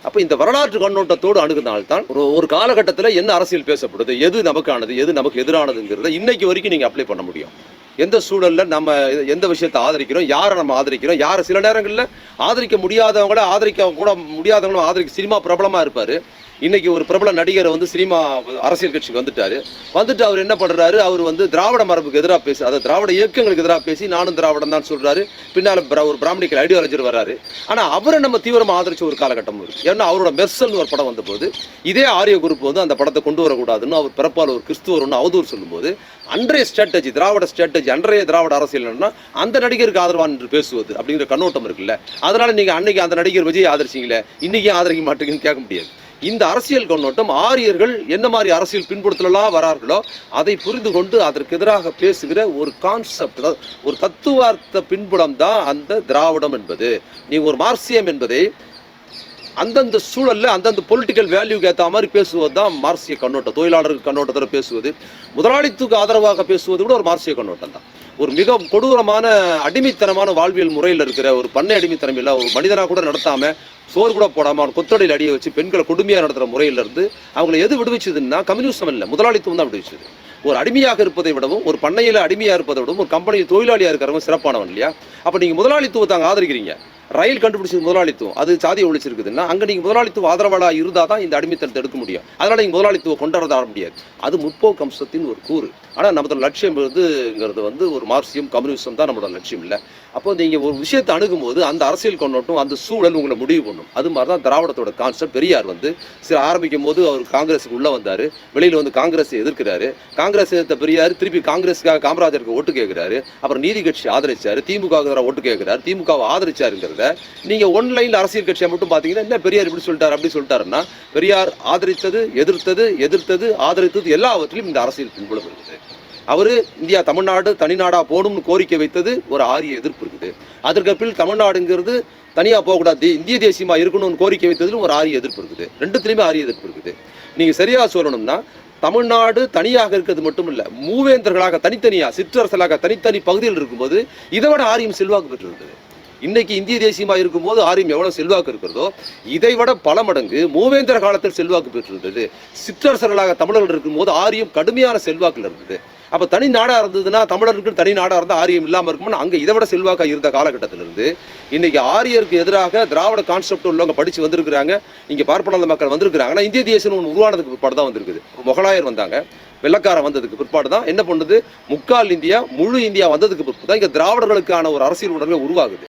அப்போ இந்த வரலாற்று கண்ணோட்டத்தோடு அணுகுனால்தான் ஒரு காலகட்டத்தில் என்ன அரசியல் பேசப்படுது, எது நமக்கானது, எது நமக்கு எதிரானதுங்கிறத இன்னைக்கு வரைக்கும் நீங்கள் அப்ளை பண்ண முடியும். எந்த சூழலில் நம்ம எந்த விஷயத்தை ஆதரிக்கிறோம், யாரை நம்ம ஆதரிக்கிறோம், யாரை சில நேரங்களில் ஆதரிக்க முடியாதவங்கள ஆதரிக்க கூட முடியாதவங்களும் ஆதரிக்க. சினிமா பிரபலமாக இருப்பார். இன்னைக்கு ஒரு பிரபல நடிகரை சினிமா அரசியல் கட்சிக்கு வந்துட்டு அவர் என்ன பண்றாரு, அவர் திராவிட மரபுக்கு எதிராக பேசி, அதாவது திராவிட இயக்கங்களுக்கு எதிராக பேசி நானும் திராவிடம் தான் சொல்றாரு. பின்னால ஒரு பிராமணிக்கல் ஐடியாலஜர் வர்றாரு. ஆனா அவரை நம்ம தீவிரமாக ஆதரிச்ச ஒரு காலகட்டம் இருக்கு. ஏன்னா அவரோட மெர்சல்னு ஒரு படம் வந்தபோது இதே ஆரிய குரூப் அந்த படத்தை கொண்டு வரக்கூடாதுன்னு அவர் பிறப்பால் ஒரு கிறிஸ்துவர்னு அவதூறு சொல்லும்போது அன்றைய ஸ்ட்ராட்டஜி, திராவிட ஸ்ட்ராட்டஜி, அன்றைய திராவிட அரசியல் என்னன்னா அந்த நடிகருக்கு ஆதரவான் என்று பேசுவது அப்படிங்கிற கண்ணோட்டம் இருக்குல்ல. அதனால நீங்க அன்னைக்கு அந்த நடிகர் விஜய் ஆதரிச்சிங்களே, இன்னைக்கு ஆதரிக்க மாட்டீங்கன்னு கேட்க முடியாது. இந்த அரசியல் கண்ணோட்டம் ஆரியர்கள் என்ன மாதிரி அரசியல் பின்புலத்திலாம் வரார்களோ அதை புரிந்து கொண்டு அதற்கு எதிராக பேசுகிற ஒரு கான்செப்ட், ஒரு தத்துவார்த்த பின்புலம் தான் அந்த திராவிடம் என்பது. நீ ஒரு மார்க்சியம் என்பதை அந்தந்த சூழல்ல அந்தந்த பொலிட்டிக்கல் வேல்யூக்கு ஏற்ற மாதிரி பேசுவது தான் மார்க்சிய கண்ணோட்டம். தொழிலாளர்கள் கண்ணோட்டத்தில் பேசுவது, முதலாளித்துக்கு ஆதரவாக பேசுவது கூட ஒரு மார்க்சிய கண்ணோட்டம் தான். ஒரு மிக கொடூரமான அடிமைத்தனமான வாழ்வியல் முறையில் இருக்கிற ஒரு பண்ணை அடிமைத்தனம் இல்லை, ஒரு மனிதனாக கூட நடத்தாம சோறு கூட போடாமல் அவன் கொத்தடியில் அடியை வச்சு பெண்களை கொடுமையாக நடத்துகிற முறையிலிருந்து அவங்களை எது விடுவிச்சதுன்னா கம்யூனிசம் இல்லை, முதலாளித்துவம் தான் விடுவிச்சது. ஒரு அடிமையாக இருப்பதை விடவும், ஒரு பண்ணையில் அடிமையாக இருப்பதை விடவும் ஒரு கம்பெனியில் தொழிலாளியாக இருக்கிறவங்க சிறப்பானவன் இல்லையா? அப்போ நீங்கள் முதலாளித்துவத்தை அங்கே ஆதரிக்கிறீங்க. ரயில் கண்டுபிடிச்சது முதலாளித்துவம், அது சாதியை ஒழிச்சிருக்குதுன்னா அங்கே நீங்கள் முதலாளித்துவ ஆதரவாளராக இருந்தால் தான் இந்த அடிமைத்தனத்தை எடுக்க முடியும். அதனால் நீங்கள் முதலாளித்துவம் கொண்டாட முடியாது. அது முற்போக்கு அம்சத்தின் ஒரு கூறு. ஆனால் நம்மளோட லட்சியம் ஒரு மார்க்சியம் கம்யூனிசம் தான் நம்மளோட லட்சியம் இல்லை. அப்போ நீங்கள் ஒரு விஷயத்தை அணுகும்போது அந்த அரசியல் கொண்டோட்டும் அந்த சூழல் உங்களை முடிவு பண்ணும். அது மாதிரி தான் திராவிடத்தோட கான்செப்ட். பெரியார் சில ஆரம்பிக்கும் போது அவர் காங்கிரஸுக்கு உள்ளே வந்தார், வெளியில் காங்கிரஸை எதிர்க்கிறாரு. காங்கிரஸ் எதிர்த்த பெரியார் திருப்பி காங்கிரஸுக்காக காமராஜருக்கு ஓட்டு கேட்கிறாரு. அப்புறம் நீதி கட்சி ஆதரிச்சாரு, திமுக ஓட்டு கேட்கிறாரு, திமுகவை ஆதரிச்சாருங்கிறத நீங்க ஒன்லைன்ல அரசியல் கட்சியை மட்டும் பாத்தீங்கன்னா என்ன பெரியார் இப்படி சொல்லிட்டாரு அப்படி சொல்லிட்டாருன்னா, பெரியார் ஆதரித்தது, எதிர்த்தது, ஆதரித்தது எல்லாவற்றிலும் இந்த அரசியல் பின்புலம் இருக்குது. அவரு இந்தியா தமிழ்நாடு தனிநாடா போகணும்னு கோரிக்கை வைத்தது ஒரு ஆரிய எதிர்ப்பு இருக்குது. அதற்கு பின் தமிழ்நாடுங்கிறது தனியா போகக்கூடாது, இந்திய தேசியமா இருக்கணும்னு கோரிக்கை வைத்ததும் ஒரு ஆரிய எதிர்ப்பு இருக்குது. ரெண்டுத்திலுமே ஆரிய எதிர்ப்பு இருக்குது. நீங்க சரியா சொல்லணும்னா தமிழ்நாடு தனியாக இருக்கிறது மட்டும் இல்ல, மூவேந்தர்களாக தனித்தனியா சிற்றரசலாக தனித்தனி பகுதியில் இருக்கும்போது இதை விட ஆரியம் செல்வாக்கு பெற்றிருந்தது. இன்னைக்கு இந்திய தேசியமாக இருக்கும்போது ஆரியம் எவ்வளவு செல்வாக்கு இருக்கிறதோ இதை விட பல மடங்கு மூவேந்தர காலத்தில் செல்வாக்கு பெற்றிருந்தது. சிற்றரசர்களாக தமிழர்கள் இருக்கும்போது ஆரியம் கடுமையான செல்வாக்குல இருந்தது. அப்ப தனி நாடா இருந்ததுன்னா தமிழருக்கு தனி நாடா இருந்தால் ஆரியம் இல்லாமல் இருக்கும்னு அங்க இதை விட செல்வாக்கா இருந்த காலகட்டத்திலிருந்து இன்னைக்கு ஆரியருக்கு எதிராக திராவிட கான்செப்ட் உள்ளவங்க படிச்சு வந்திருக்கிறாங்க. இங்க பார்ப்பன மக்கள் வந்திருக்கிறாங்க. ஆனா இந்திய தேசியம் ஒன்று உருவானதுக்கு பிற்பாடு தான் வந்திருக்குது. முகலாயர் வந்தாங்க, வெள்ளக்காரன் வந்ததுக்கு பிற்பாடு தான் என்ன பண்ணுது, முக்கால் இந்தியா முழு இந்தியா வந்ததுக்கு பிற்பாடு தான் இங்க திராவிடர்களுக்கான ஒரு அரசியல் உணர்வு உருவாகுது.